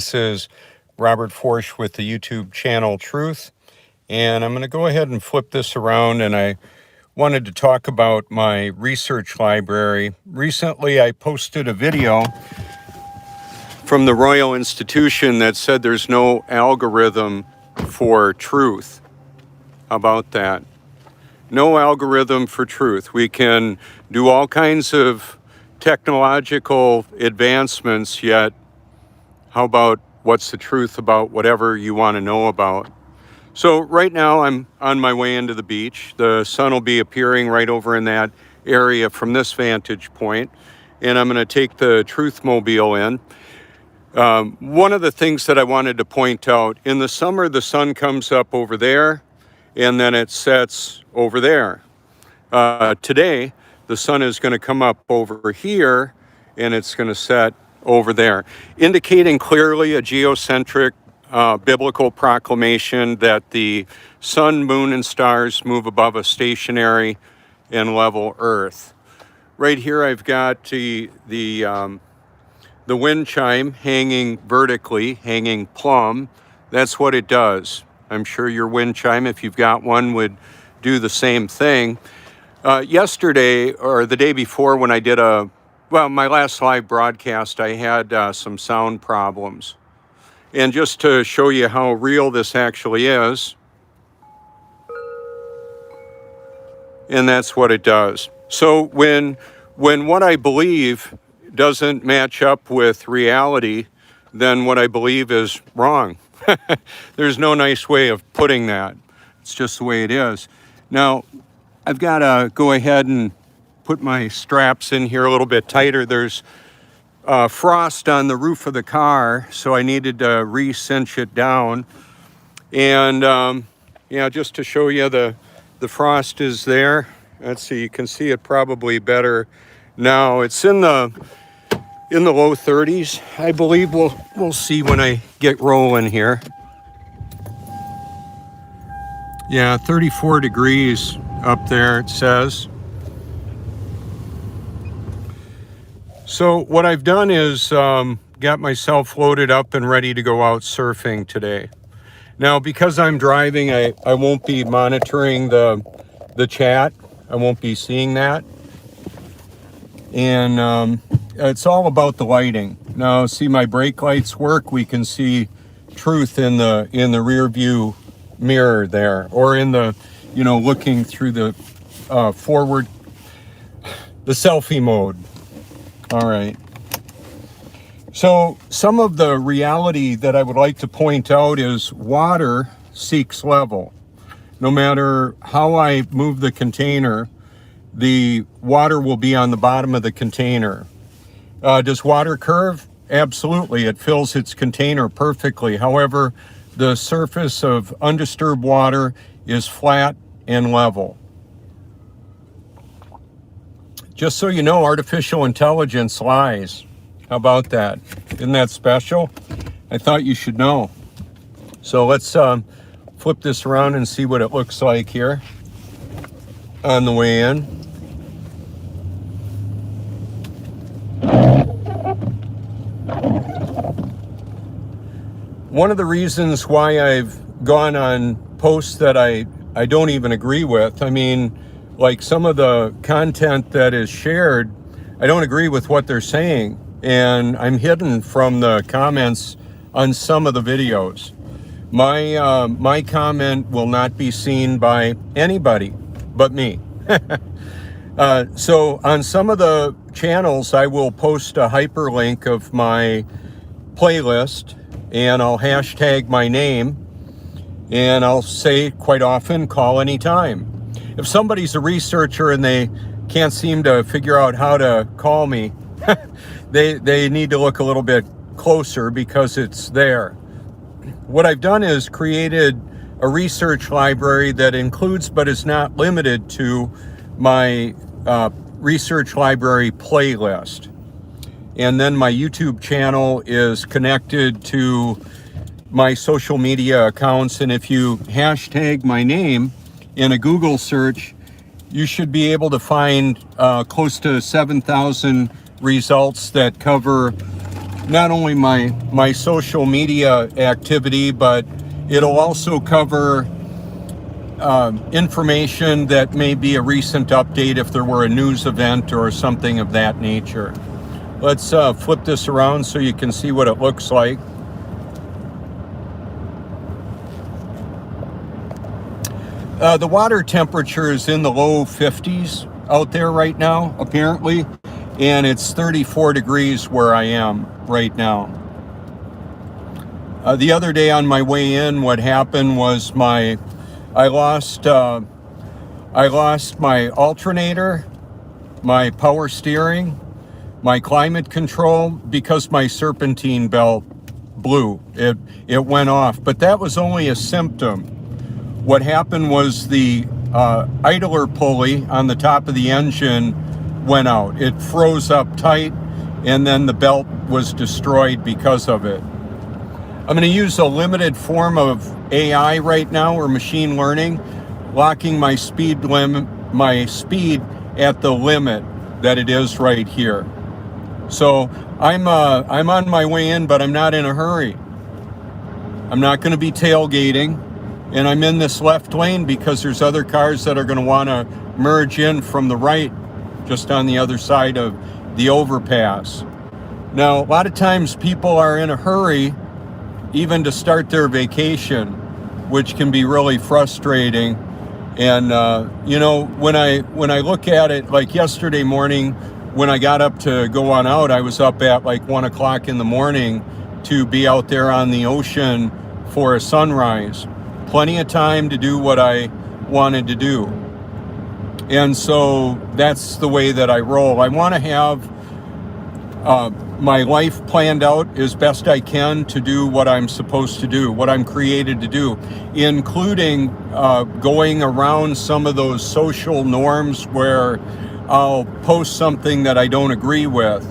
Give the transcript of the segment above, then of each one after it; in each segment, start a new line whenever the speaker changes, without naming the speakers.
This is Robert Forsch with the YouTube channel Truth, and I'm going to go ahead and flip this around, and I wanted to talk about my research library. Recently, I posted a video from the Royal Institution that said there's no algorithm for truth. How about that? No algorithm for truth. We can do all kinds of technological advancements, yet how about what's the truth about whatever you want to know about? So right now I'm on my way into the beach. The sun will be appearing right over in that area from this vantage point, and I'm going to take the Truth Mobile in. One of the things that I wanted to point out, in the summer the sun comes up over there and then it sets over there. Today the sun is going to come up over here and it's going to set over there, indicating clearly a geocentric biblical proclamation that the sun, moon, and stars move above a stationary and level earth. Right here I've got the wind chime hanging vertically, hanging plumb. That's what it does. I'm sure your wind chime, if you've got one, would do the same thing. Yesterday, or the day before, when I did my last live broadcast, I had some sound problems. And just to show you how real this actually is, and that's what it does. So when what I believe doesn't match up with reality, then what I believe is wrong. There's no nice way of putting that. It's just the way it is. Now, I've got to go ahead and put my straps in here a little bit tighter. There's frost on the roof of the car, so I needed to re-cinch it down. And just to show you, the frost is there. Let's see, you can see it probably better now. It's in the low 30s, I believe. We'll see when I get rolling here. Yeah, 34 degrees up there, it says. So what I've done is got myself loaded up and ready to go out surfing today. Now, because I'm driving, I won't be monitoring the chat. I won't be seeing that. And it's all about the lighting. Now, see, my brake lights work. We can see truth in the rear view mirror there, or in the, looking through the forward, the selfie mode. All right. So some of the reality that I would like to point out is water seeks level. No matter how I move the container, the water will be on the bottom of the container. Does water curve? Absolutely. It fills its container perfectly. However, the surface of undisturbed water is flat and level. Just so you know, artificial intelligence lies. How about that? Isn't that special? I thought you should know. So let's flip this around and see what it looks like here on the way in. One of the reasons why I've gone on posts that I don't even agree with, like some of the content that is shared, I don't agree with what they're saying, and I'm hidden from the comments on some of the videos. My comment will not be seen by anybody but me. So on some of the channels, I will post a hyperlink of my playlist, and I'll hashtag my name, and I'll say quite often, call anytime. If somebody's a researcher and they can't seem to figure out how to call me, they need to look a little bit closer, because it's there. What I've done is created a research library that includes, but is not limited to, my research library playlist. And then my YouTube channel is connected to my social media accounts. And if you hashtag my name in a Google search, you should be able to find close to 7,000 results that cover not only my social media activity, but it'll also cover information that may be a recent update if there were a news event or something of that nature. Let's flip this around so you can see what it looks like. The water temperature is in the low 50s out there right now, apparently, and it's 34 degrees where I am right now. The other day on my way in, what happened was I lost my alternator, my power steering, my climate control, because my serpentine belt blew. It went off, but that was only a symptom. What happened was the idler pulley on the top of the engine went out. It froze up tight, and then the belt was destroyed because of it. I'm going to use a limited form of AI right now, or machine learning, locking my speed at the limit that it is right here. So I'm on my way in, but I'm not in a hurry. I'm not going to be tailgating. And I'm in this left lane because there's other cars that are going to want to merge in from the right, just on the other side of the overpass. Now, a lot of times people are in a hurry even to start their vacation, which can be really frustrating. And when I look at it, like yesterday morning when I got up to go on out, I was up at like 1 o'clock in the morning to be out there on the ocean for a sunrise. Plenty of time to do what I wanted to do. And so that's the way that I roll. I want to have my life planned out as best I can to do what I'm supposed to do, what I'm created to do, including going around some of those social norms where I'll post something that I don't agree with,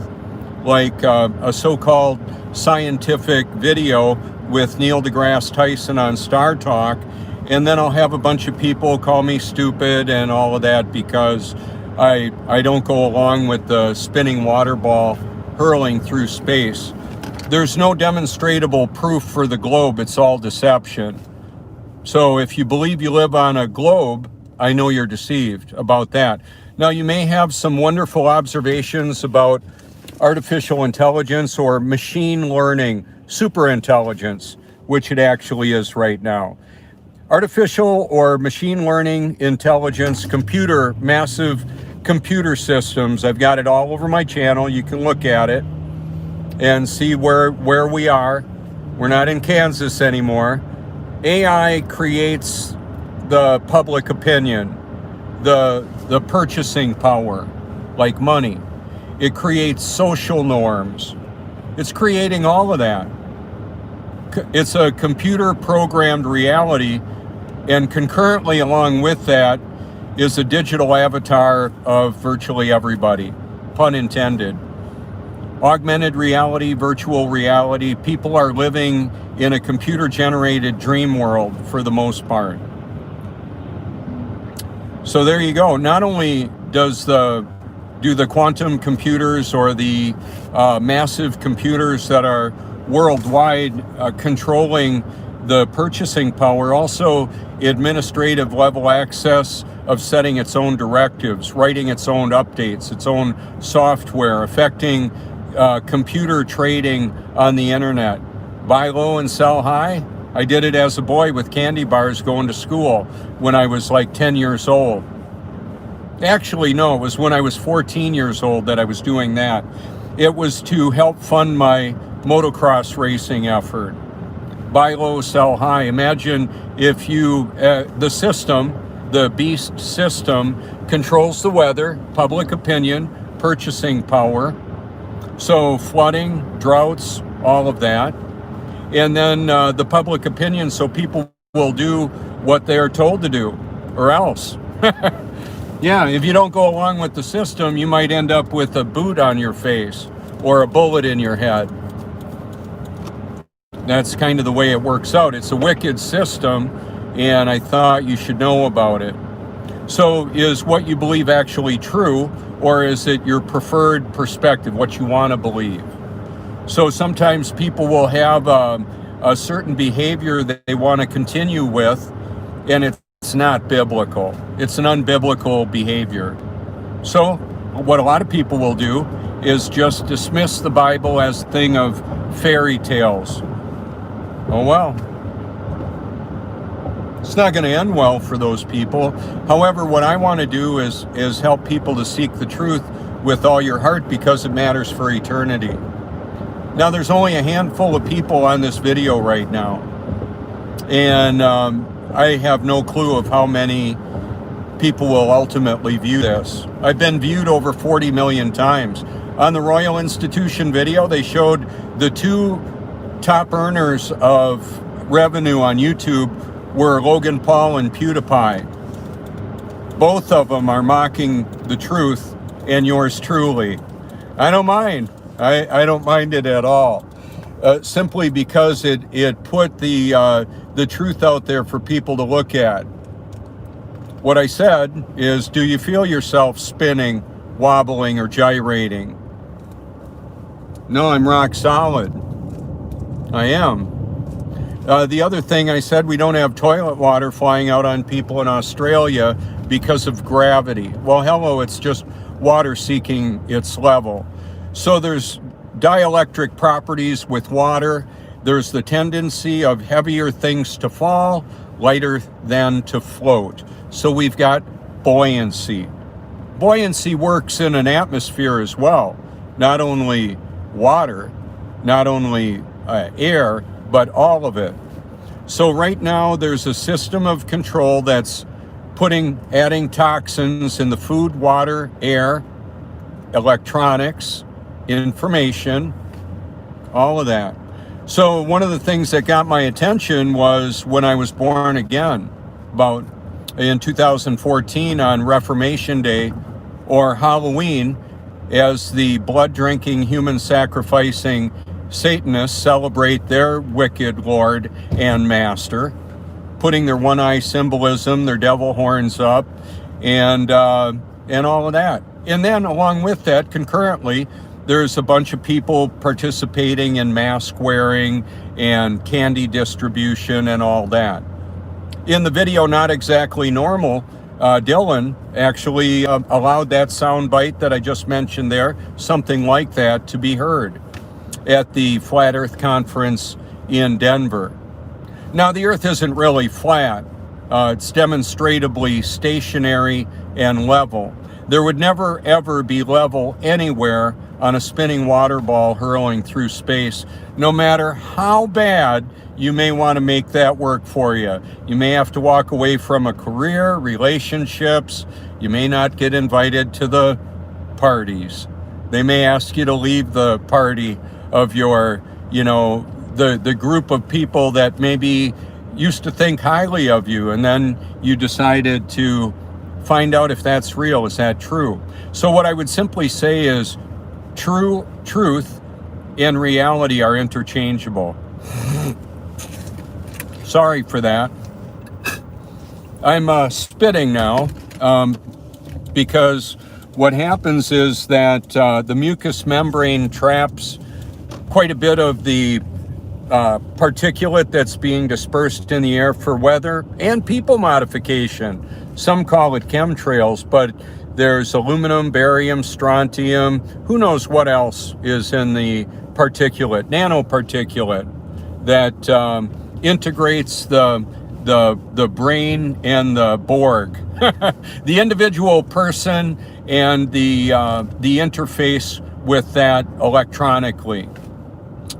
like a so-called scientific video with Neil deGrasse Tyson on Star Talk, and then I'll have a bunch of people call me stupid and all of that because I don't go along with the spinning water ball hurling through space. There's no demonstrable proof for the globe. It's all deception. So if you believe you live on a globe, I know you're deceived about that. Now, you may have some wonderful observations about artificial intelligence or machine learning, super intelligence, which it actually is right now. Artificial or machine learning intelligence, massive computer systems. I've got it all over my channel. You can look at it and see where we are. We're not in Kansas anymore. AI creates the public opinion, the purchasing power, like money. It creates social norms. It's creating all of that. It's a computer programmed reality, and concurrently along with that is a digital avatar of virtually everybody, pun intended. Augmented reality, virtual reality, people are living in a computer-generated dream world for the most part. So there you go. Not only do the quantum computers or the massive computers that are worldwide controlling the purchasing power, also administrative level access of setting its own directives, writing its own updates, its own software, affecting computer trading on the internet. Buy low and sell high. I did it as a boy with candy bars going to school when I was like 10 years old. Actually, no, it was when I was 14 years old that I was doing that. It was to help fund my motocross racing effort. Buy low, sell high. Imagine if the system, the beast system, controls the weather, public opinion, purchasing power. So flooding, droughts, all of that. And then the public opinion, so people will do what they are told to do, or else. Yeah, if you don't go along with the system, you might end up with a boot on your face or a bullet in your head. That's kind of the way it works out. It's a wicked system, and I thought you should know about it. So is what you believe actually true, or is it your preferred perspective, what you want to believe? So sometimes people will have a certain behavior that they want to continue with, and it's not biblical. It's an unbiblical behavior. So what a lot of people will do is just dismiss the Bible as a thing of fairy tales. Oh well. It's not going to end well for those people. However, what I want to do is help people to seek the truth with all your heart, because it matters for eternity. Now, there's only a handful of people on this video right now, and I have no clue of how many people will ultimately view this. I've been viewed over 40 million times. On the Royal Institution video, they showed the two top earners of revenue on YouTube were Logan Paul and PewDiePie. Both of them are mocking the truth and yours truly. I don't mind. I don't mind it at all. Simply because it put the truth out there for people to look at. What I said is, do you feel yourself spinning, wobbling, or gyrating? No, I'm rock solid. I am. The other thing I said, we don't have toilet water flying out on people in Australia because of gravity. Well, hello, it's just water seeking its level. So there's dielectric properties with water. There's the tendency of heavier things to fall, lighter than to float. So we've got buoyancy. Buoyancy works in an atmosphere as well. Not only water, not only air, but all of it. So right now there's a system of control that's adding toxins in the food, water, air, electronics, information, all of that. So one of the things that got my attention was when I was born again, about in 2014 on Reformation Day, or Halloween, as the blood-drinking, human-sacrificing Satanists celebrate their wicked Lord and Master, putting their one-eye symbolism, their devil horns up, and all of that. And then along with that, concurrently, there's a bunch of people participating in mask wearing and candy distribution and all that. In the video, Not Exactly Normal, Dylan actually allowed that sound bite that I just mentioned there, something like that, to be heard at the Flat Earth Conference in Denver. Now, the Earth isn't really flat. It's demonstrably stationary and level. There would never, ever be level anywhere on a spinning water ball hurling through space, no matter how bad you may want to make that work for you. You may have to walk away from a career, relationships. You may not get invited to the parties. They may ask you to leave the party of your, the group of people that maybe used to think highly of you, and then you decided to find out if that's real. Is that true? So what I would simply say is truth and reality are interchangeable. Sorry for that. I'm spitting now because what happens is that the mucous membrane traps quite a bit of the particulate that's being dispersed in the air for weather and people modification. Some call it chemtrails, but there's aluminum, barium, strontium, who knows what else is in the particulate, nanoparticulate, that integrates the brain and the Borg, the individual person and the interface with that electronically.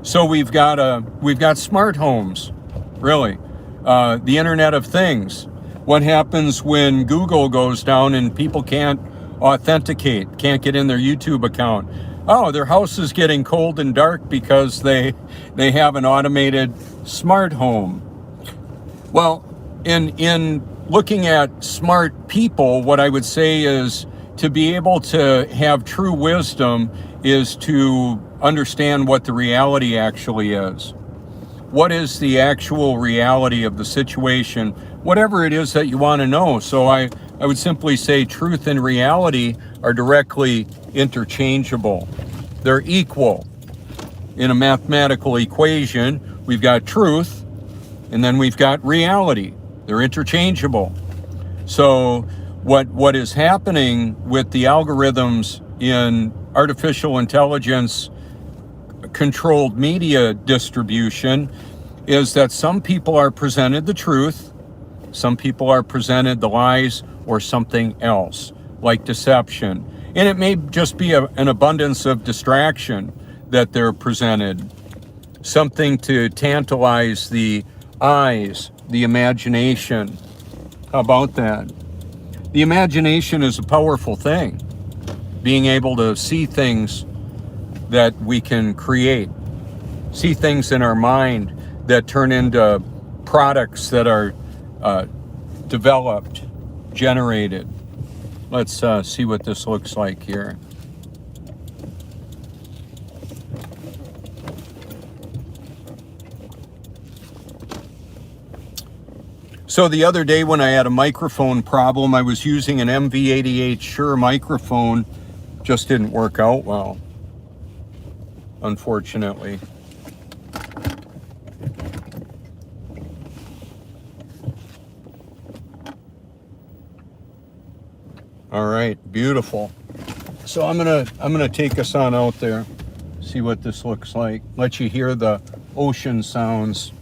So we've got smart homes, really, the Internet of Things. What happens when Google goes down and people can't authenticate, can't get in their YouTube account? Oh, their house is getting cold and dark because they have an automated smart home. Well, in looking at smart people, what I would say is to be able to have true wisdom is to understand what the reality actually is. What is the actual reality of the situation, whatever it is that you want to know. So I would simply say truth and reality are directly interchangeable. They're equal. In a mathematical equation, we've got truth, and then we've got reality. They're interchangeable. So what is happening with the algorithms in artificial intelligence controlled media distribution is that some people are presented the truth, some people are presented the lies or something else, like deception. And it may just be an abundance of distraction that they're presented, something to tantalize the eyes, the imagination. How about that? The imagination is a powerful thing, being able to see things that we can create, see things in our mind that turn into products that are developed, generated. Let's see what this looks like here. So the other day when I had a microphone problem, I was using an MV88 Shure microphone. Just didn't work out well, unfortunately. All right, beautiful. So I'm gonna take us on out there, see what this looks like. Let you hear the ocean sounds.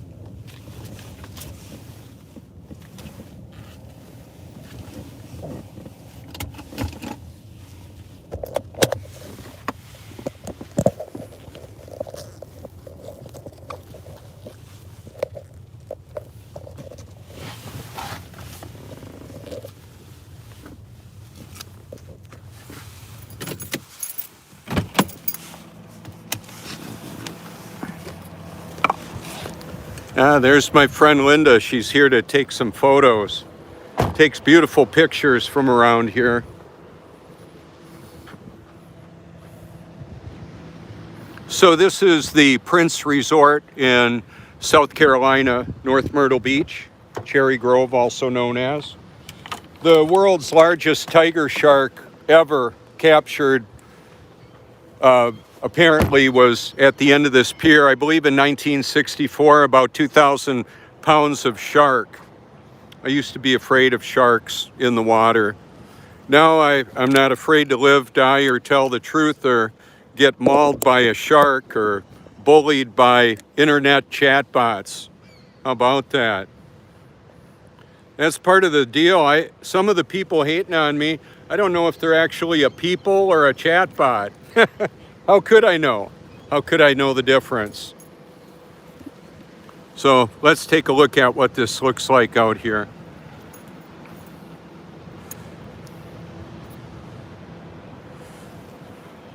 There's my friend Linda. She's here to take some photos. Takes beautiful pictures from around here. So this is the Prince Resort in South Carolina, North Myrtle Beach, Cherry Grove also known as. The world's largest tiger shark ever captured apparently was at the end of this pier, I believe in 1964, about 2,000 pounds of shark. I used to be afraid of sharks in the water. Now I'm not afraid to live, die, or tell the truth, or get mauled by a shark, or bullied by internet chatbots. How about that? That's part of the deal. Some of the people hating on me, I don't know if they're actually a people or a chatbot. How could I know? How could I know the difference? So let's take a look at what this looks like out here.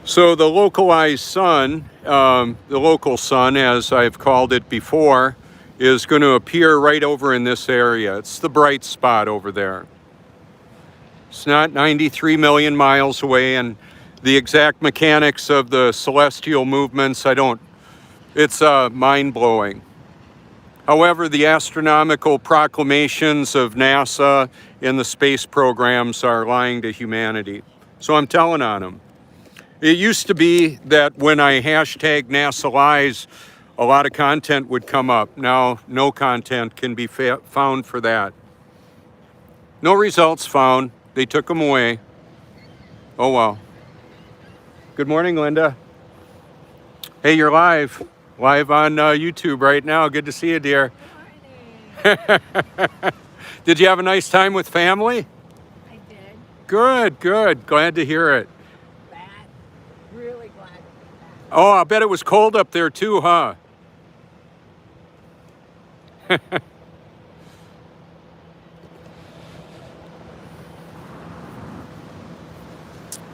So the localized sun, the local sun, as I've called it before, is going to appear right over in this area. It's the bright spot over there. It's not 93 million miles away, and the exact mechanics of the celestial movements, it's mind-blowing. However, the astronomical proclamations of NASA and the space programs are lying to humanity. So I'm telling on them. It used to be that when I hashtag NASA lies, a lot of content would come up. Now, no content can be found for that. No results found. They took them away. Oh, well. Good morning, Linda. Hey, you're live on YouTube right now. Good to see you, dear.
Good morning.
Did you have a nice time with family?
I did.
Good. Glad to hear it.
Really glad to be back.
Oh, I bet it was cold up there too, huh?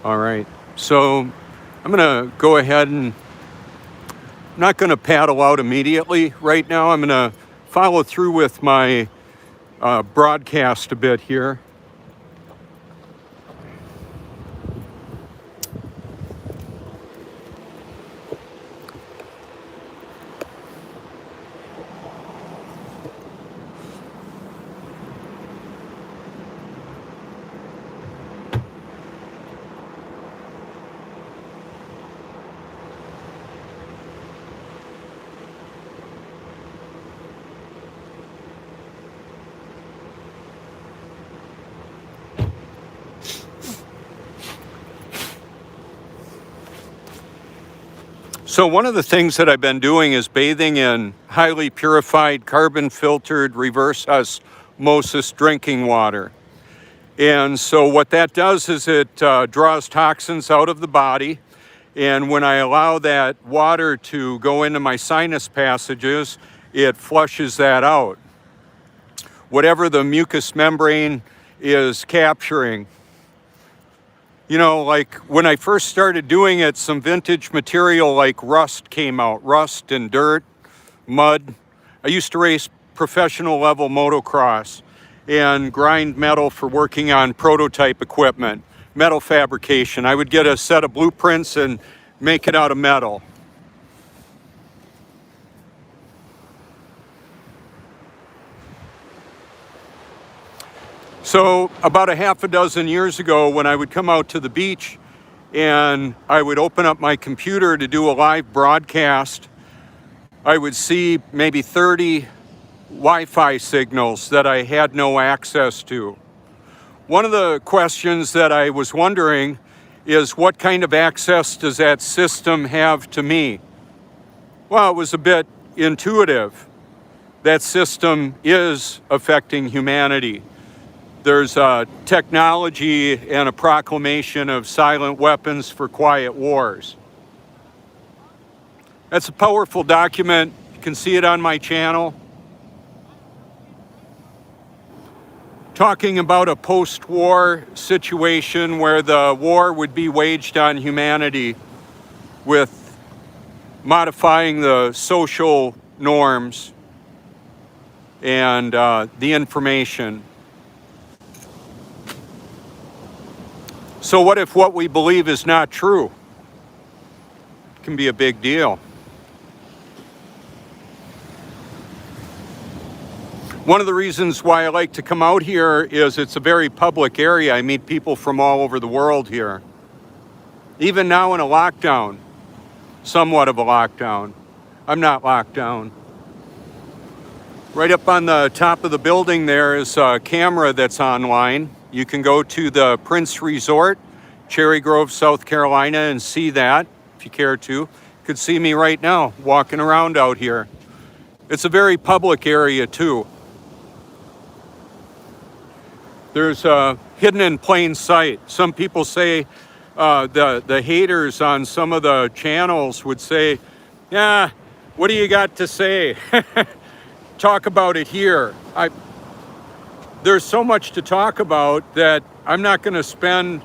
All right. So I'm going to go ahead and I'm not going to paddle out immediately right now. I'm going to follow through with my broadcast a bit here. So one of the things that I've been doing is bathing in highly purified, carbon-filtered, reverse osmosis drinking water. And so what that does is it draws toxins out of the body. And when I allow that water to go into my sinus passages, it flushes that out. Whatever the mucous membrane is capturing. You know, like when I first started doing it, some vintage material like rust came out, rust and dirt, mud. I used to race professional level motocross and grind metal for working on prototype equipment, metal fabrication. I would get a set of blueprints and make it out of metal. So about a half a dozen years ago, when I would come out to the beach and I would open up my computer to do a live broadcast, I would see maybe 30 Wi-Fi signals that I had no access to. One of the questions that I was wondering is, what kind of access does that system have to me? Well, it was a bit intuitive. That system is affecting humanity. There's a technology and a proclamation of silent weapons for quiet wars. That's a powerful document. You can see it on my channel. Talking about a post-war situation where the war would be waged on humanity with modifying the social norms and the information. So what if what we believe is not true? It can be a big deal. One of the reasons why I like to come out here is it's a very public area. I meet people from all over the world here. Even now in a lockdown, somewhat of a lockdown. I'm not locked down. Right up on the top of the building there is a camera that's online. You can go to the Prince Resort, Cherry Grove, South Carolina, and see that if you care to. You could see me right now walking around out here. It's a very public area too. There's hidden in plain sight. Some people say, the haters on some of the channels would say, yeah, what do you got to say? Talk about it here. There's so much to talk about that I'm not going to spend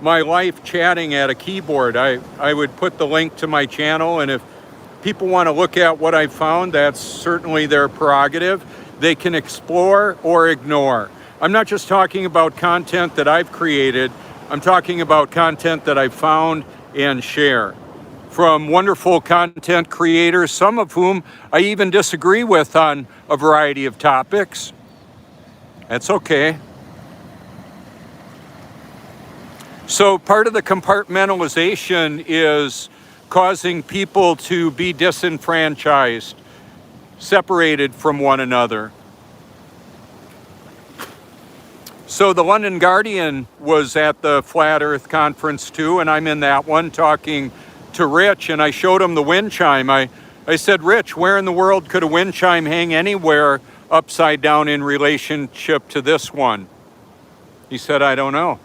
my life chatting at a keyboard. I would put the link to my channel, and if people want to look at what I found, that's certainly their prerogative. They can explore or ignore. I'm not just talking about content that I've created. I'm talking about content that I've found and share from wonderful content creators, some of whom I even disagree with on a variety of topics. That's okay. So part of the compartmentalization is causing people to be disenfranchised, separated from one another. So the London Guardian was at the Flat Earth Conference too, and I'm in that one talking to Rich, and I showed him the wind chime. I said, Rich, where in the world could a wind chime hang anywhere upside down in relationship to this one? He said, I don't know.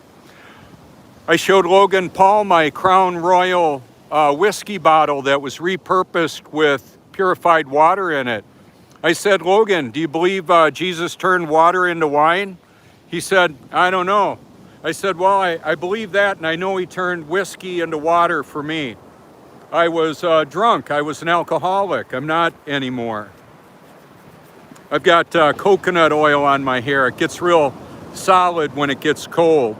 I showed Logan Paul my Crown Royal whiskey bottle that was repurposed with purified water in it. I said, Logan, do you believe Jesus turned water into wine? He said, I don't know. I said, well, I believe that, and I know he turned whiskey into water for me. I was drunk. I was an alcoholic. I'm not anymore. I've got coconut oil on my hair. It gets real solid when it gets cold,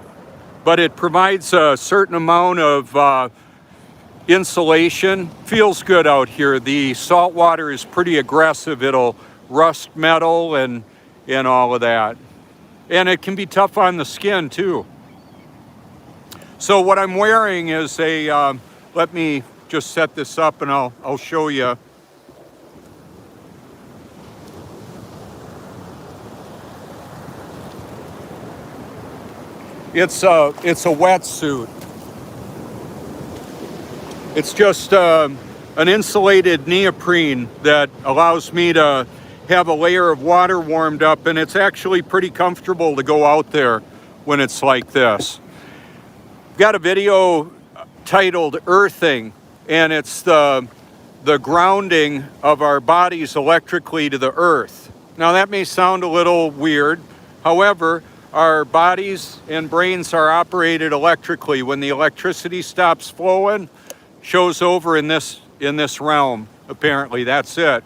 but it provides a certain amount of insulation. Feels good out here. The salt water is pretty aggressive. It'll rust metal and all of that. And it can be tough on the skin too. So what I'm wearing is a, let me just set this up and I'll show you. It's a wetsuit. It's just a an insulated neoprene that allows me to have a layer of water warmed up, and it's actually pretty comfortable to go out there when it's like this. Got a video titled Earthing, and it's the grounding of our bodies electrically to the earth. Now that may sound a little weird. However, our bodies and brains are operated electrically. When the electricity stops flowing, shows over in this realm. Apparently, that's it.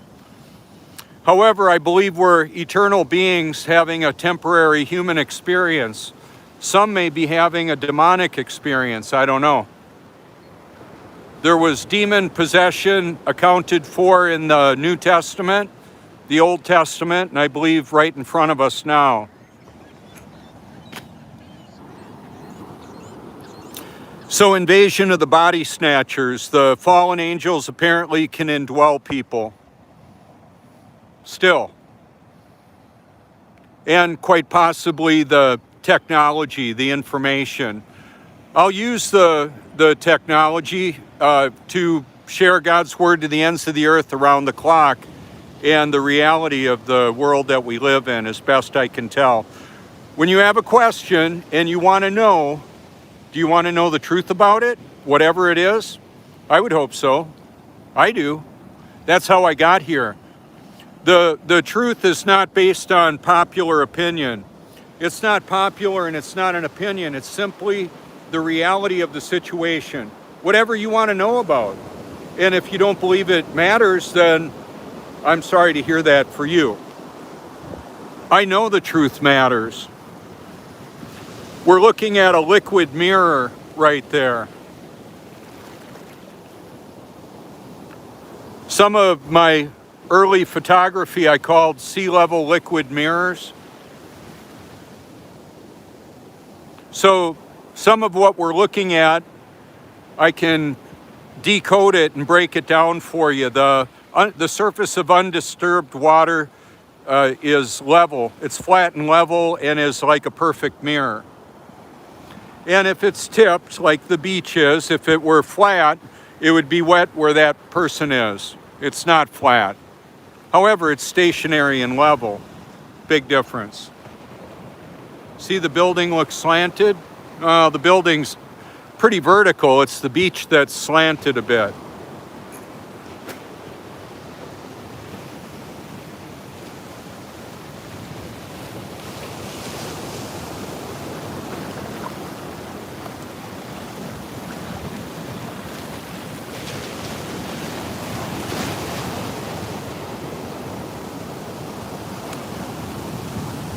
However, I believe we're eternal beings having a temporary human experience. Some may be having a demonic experience, I don't know. There was demon possession accounted for in the New Testament, the Old Testament, and I believe right in front of us now. So, invasion of the body snatchers. The fallen angels apparently can indwell people. Still. And quite possibly the technology, the information. I'll use the technology to share God's word to the ends of the earth around the clock and the reality of the world that we live in as best I can tell. When you have a question and you want to know, do you want to know the truth about it? Whatever it is? I would hope so. I do. That's how I got here. The truth is not based on popular opinion. It's not popular and it's not an opinion. It's simply the reality of the situation. Whatever you want to know about. And if you don't believe it matters, then I'm sorry to hear that for you. I know the truth matters. We're looking at a liquid mirror right there. Some of my early photography I called sea level liquid mirrors. So some of what we're looking at, I can decode it and break it down for you. The surface of undisturbed water is level. It's flat and level and is like a perfect mirror. And if it's tipped, like the beach is, if it were flat, it would be wet where that person is. It's not flat. However, it's stationary and level. Big difference. See, the building looks slanted? The building's pretty vertical. It's the beach that's slanted a bit.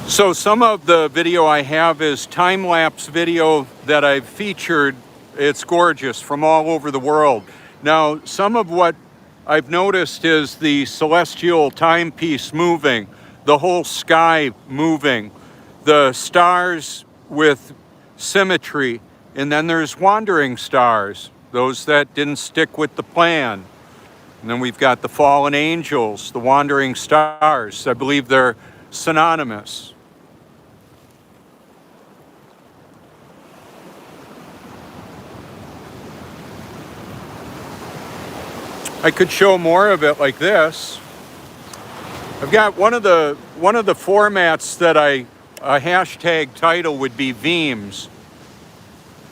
So some of the video I have is time-lapse video that I've featured. It's gorgeous from all over the world. Now, some of what I've noticed is the celestial timepiece moving, the whole sky moving, the stars with symmetry, and then there's wandering stars, those that didn't stick with the plan. And then we've got the fallen angels, the wandering stars. I believe they're synonymous. I could show more of it like this. I've got one of the formats that a hashtag title would be Veeams,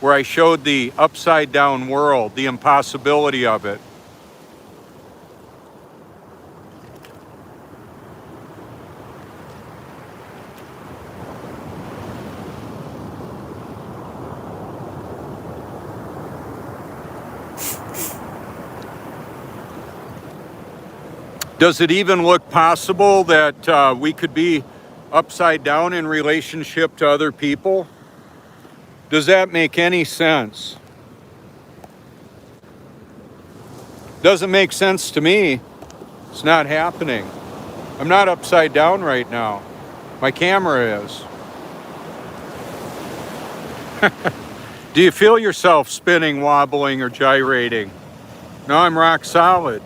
where I showed the upside down world, the impossibility of it. Does it even look possible that we could be upside down in relationship to other people? Does that make any sense? Doesn't make sense to me. It's not happening. I'm not upside down right now. My camera is. Do you feel yourself spinning, wobbling, or gyrating? No, I'm rock solid.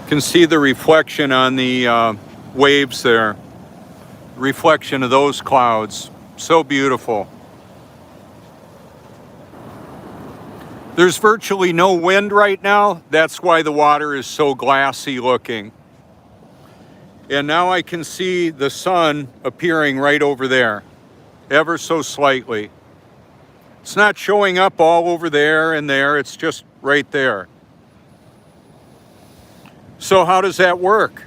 Can see the reflection on the waves there. Reflection of those clouds. So beautiful. There's virtually no wind right now. That's why the water is so glassy looking. And now I can see the sun appearing right over there, ever so slightly. It's not showing up all over there and there, it's just right there. So how does that work?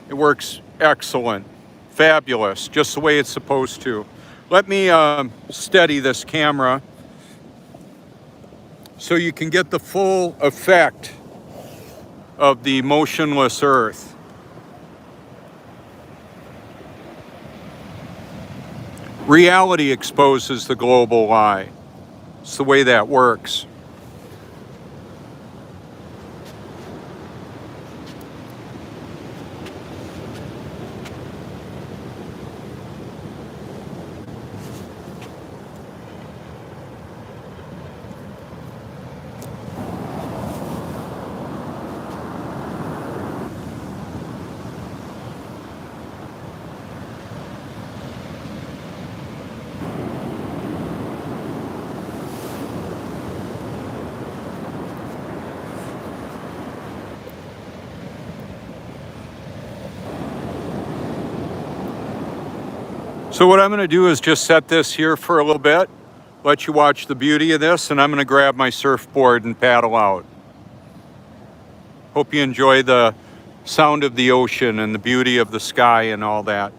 It works excellent, fabulous, just the way it's supposed to. Let me steady this camera so you can get the full effect of the motionless Earth. Reality exposes the global lie. It's the way that works. So what I'm going to do is just set this here for a little bit, let you watch the beauty of this, and I'm going to grab my surfboard and paddle out. Hope you enjoy the sound of the ocean and the beauty of the sky and all that.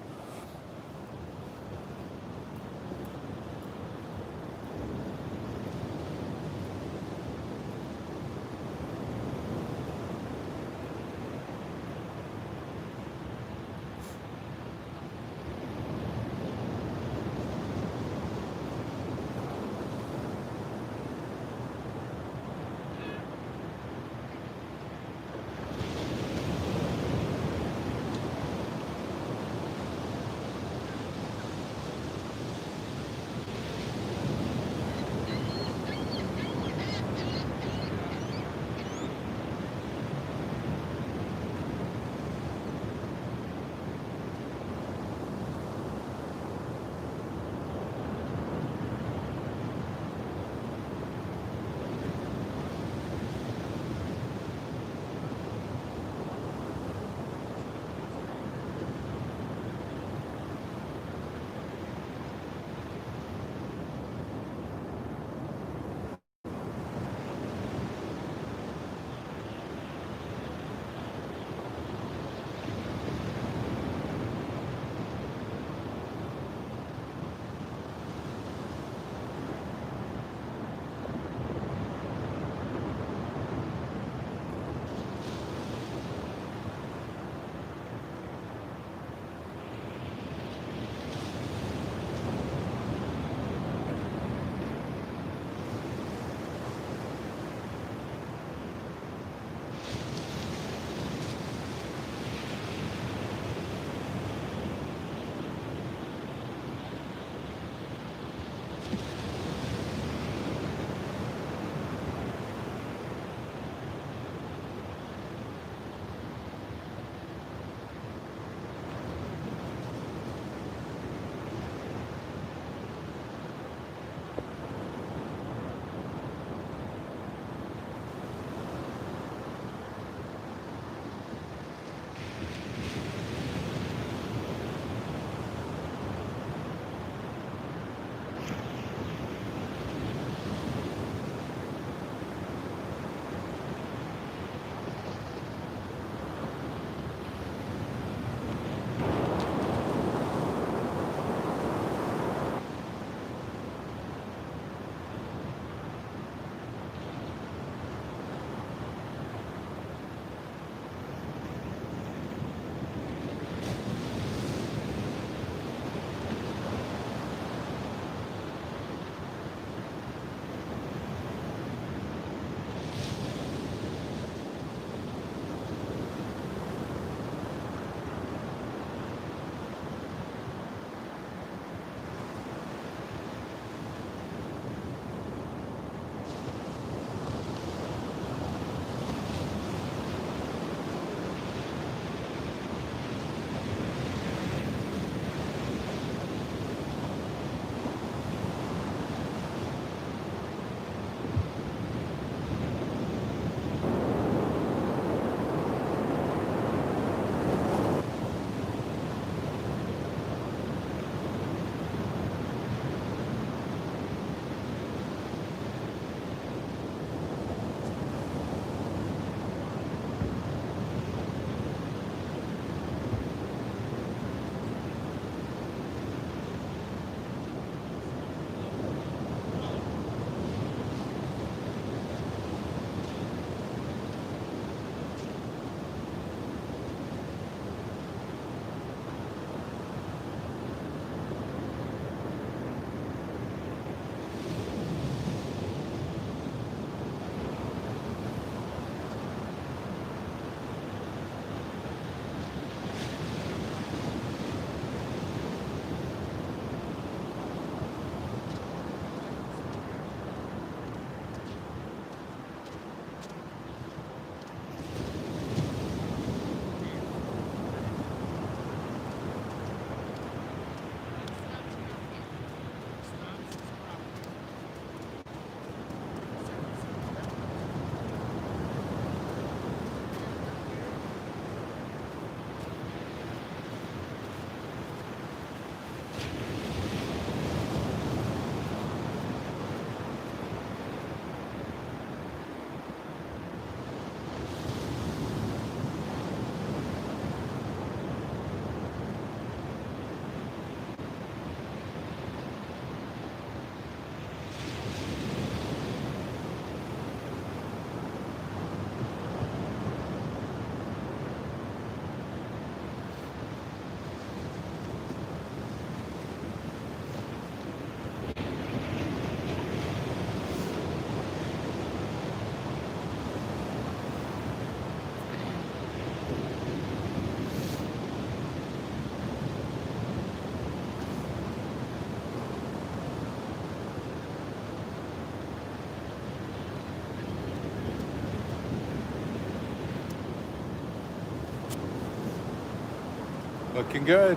Looking good.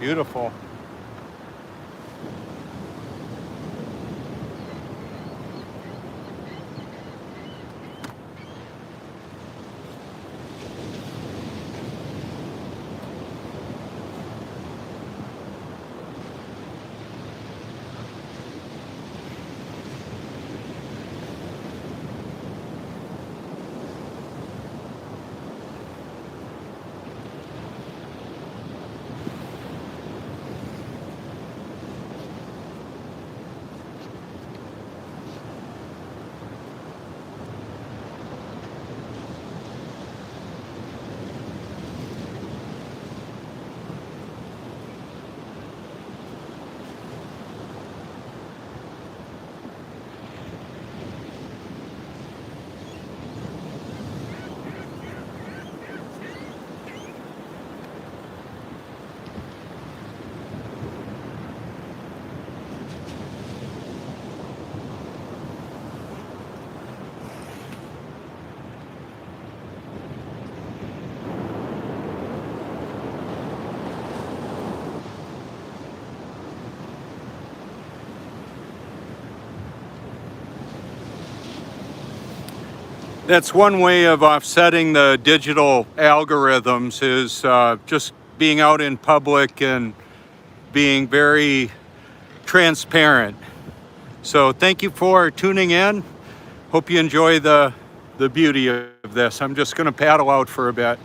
Beautiful. That's one way of offsetting the digital algorithms is just being out in public and being very transparent. So thank you for tuning in. Hope you enjoy the beauty of this. I'm just going to paddle out for a bit.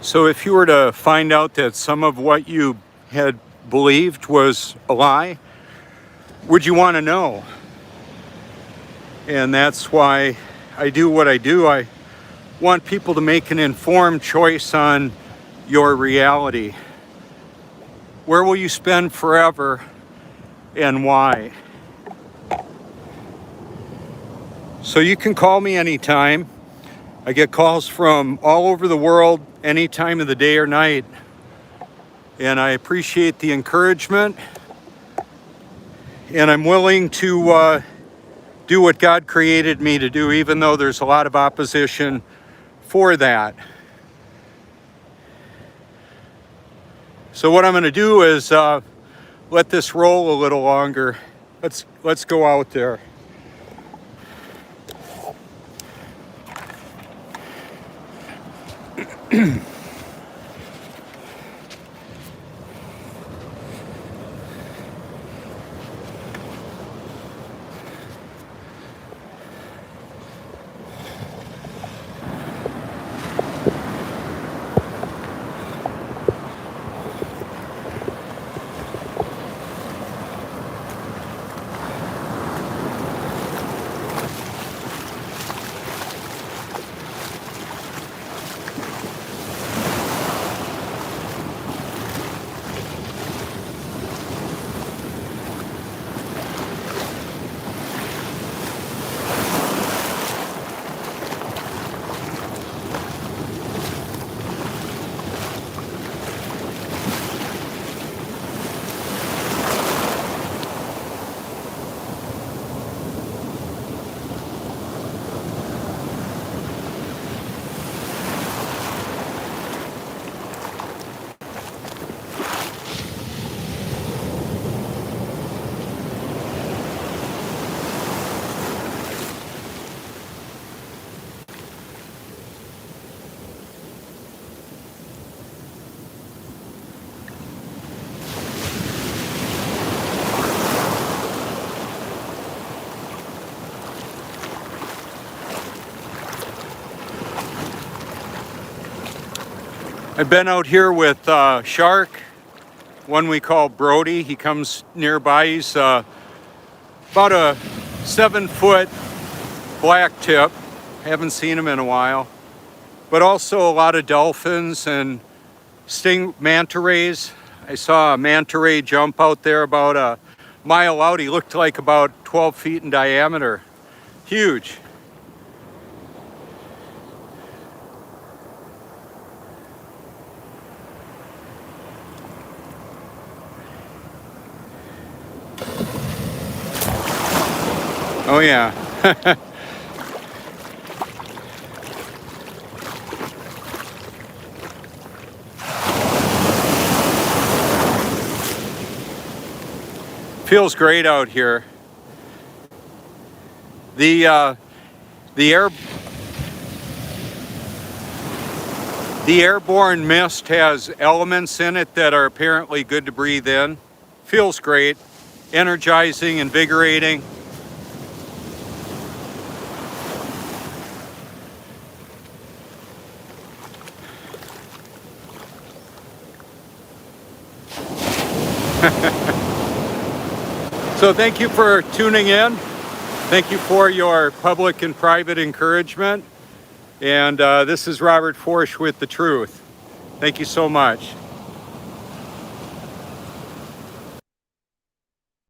So if you were to find out that some of what you had believed was a lie, would you want to know? And that's why I do what I do. I want people to make an informed choice on your reality. Where will you spend forever and why? So you can call me anytime. I get calls from all over the world, any time of the day or night. And I appreciate the encouragement. And I'm willing to do what God created me to do, even though there's a lot of opposition for that. So what I'm going to do is let this roll a little longer. Let's go out there. I've been out here with Shark, one we call Brody. He comes nearby. He's about a 7-foot black tip. Haven't seen him in a while. But also a lot of dolphins and manta rays. I saw a manta ray jump out there about a mile out. He looked like about 12 feet in diameter. Huge. Oh yeah. Feels great out here. The airborne mist has elements in it that are apparently good to breathe in. Feels great, energizing, invigorating. So thank you for tuning in. Thank you for your public and private encouragement. And this is Robert Forsch with The Truth. Thank you so much.